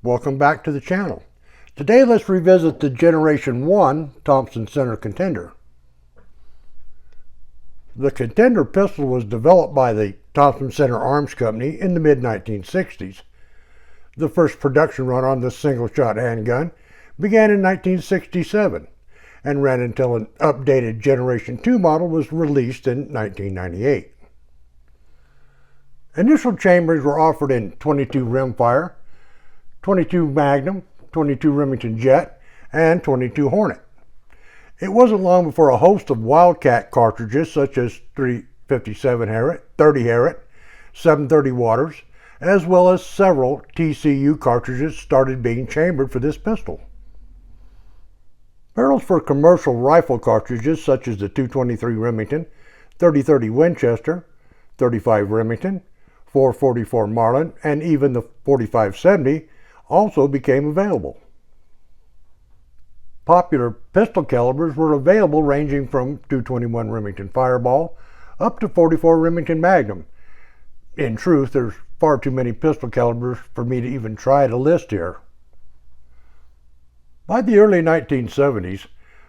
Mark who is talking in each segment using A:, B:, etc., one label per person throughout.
A: Welcome back to the channel. Today let's revisit the Generation 1 Thompson Contender. The Contender pistol was developed by the Thompson Arms Company in the mid-1960s. The first production run on this single-shot handgun began in 1967 and ran until an updated Generation 2 model was released in 1998. Initial chambers were offered in 22 rimfire, 22 Magnum, 22 Remington Jet, and 22 Hornet. It wasn't long before a host of Wildcat cartridges such as 357 Harriet, 30 Harriet, 730 Waters, as well as several TCU cartridges started being chambered for this pistol. Barrels for commercial rifle cartridges such as the 223 Remington, 3030 Winchester, 35 Remington, 444 Marlin, and even the 4570 also became available. Popular pistol calibers were available ranging from 221 Remington Fireball up to 44 Remington Magnum. In truth, there's far too many pistol calibers for me to even try to list here. By the early 1970s,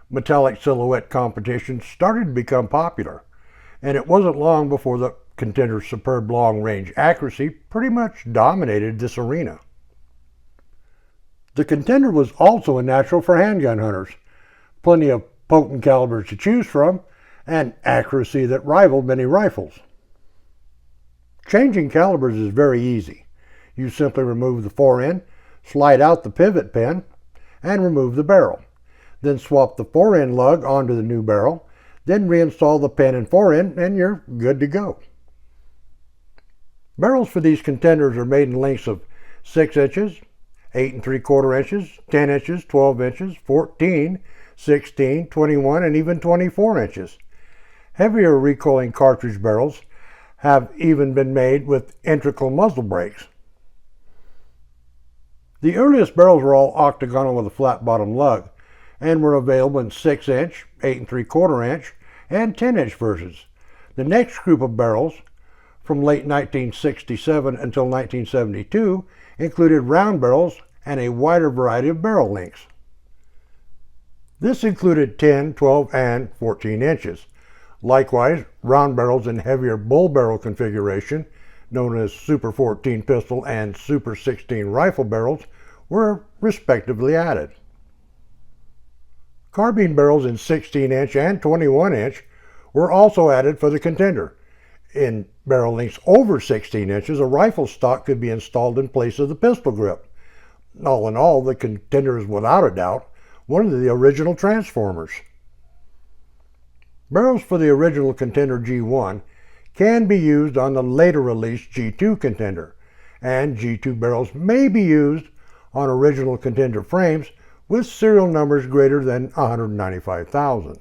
A: metallic silhouette competitions started to become popular, and it wasn't long before the Contender's superb long-range accuracy pretty much dominated this arena. The Contender was also a natural for handgun hunters. Plenty of potent calibers to choose from, and accuracy that rivaled many rifles. Changing calibers is very easy. You simply remove the fore-end, slide out the pivot pin, and remove the barrel. Then swap the fore-end lug onto the new barrel, then reinstall the pin and fore-end, and you're good to go. Barrels for these Contenders are made in lengths of 6 inches, 8 3/4 inches, 10 inches, 12 inches, 14, 16, 21, and even 24 inches. Heavier recoiling cartridge barrels have even been made with integral muzzle brakes. The earliest barrels were all octagonal with a flat bottom lug and were available in 6 inch, 8 3/4 inch, and 10 inch versions. The next group of barrels, from late 1967 until 1972, included round barrels and a wider variety of barrel lengths. This included 10, 12, and 14 inches. Likewise, round barrels in heavier bull barrel configuration, known as Super 14 pistol and Super 16 rifle barrels, were respectively added. Carbine barrels in 16 inch and 21 inch were also added for the Contender. In barrel lengths over 16 inches, a rifle stock could be installed in place of the pistol grip. All in all, the Contender is without a doubt one of the original transformers. Barrels for the original Contender G1 can be used on the later released G2 Contender, and G2 barrels may be used on original Contender frames with serial numbers greater than 195,000.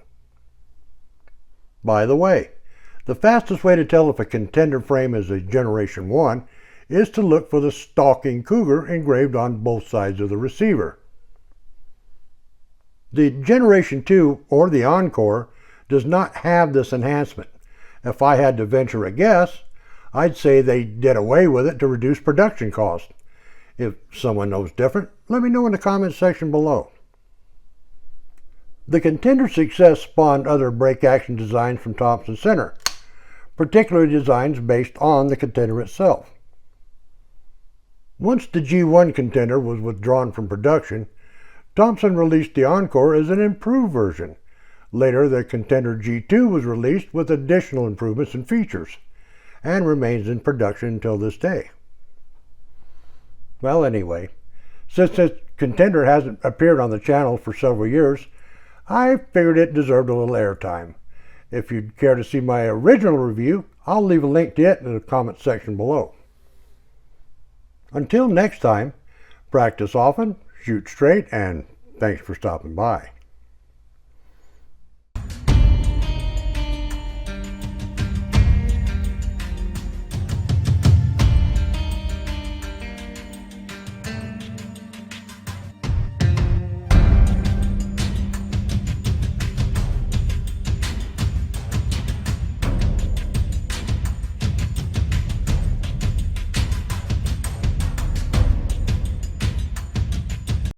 A: By the way, the fastest way to tell if a Contender frame is a Generation 1 is to look for the stalking cougar engraved on both sides of the receiver. The Generation 2 or the Encore does not have this enhancement. If I had to venture a guess, I'd say they did away with it to reduce production costs. If someone knows different, let me know in the comments section below. The Contender's success spawned other break action designs from Thompson Center, particularly designs based on the Contender itself. Once the G1 Contender was withdrawn from production, Thompson released the Encore as an improved version. Later, the Contender G2 was released with additional improvements and features, and remains in production until this day. Well, anyway, since this Contender hasn't appeared on the channel for several years, I figured it deserved a little airtime. If you'd care to see my original review, I'll leave a link to it in the comment section below. Until next time, practice often, shoot straight, and thanks for stopping by.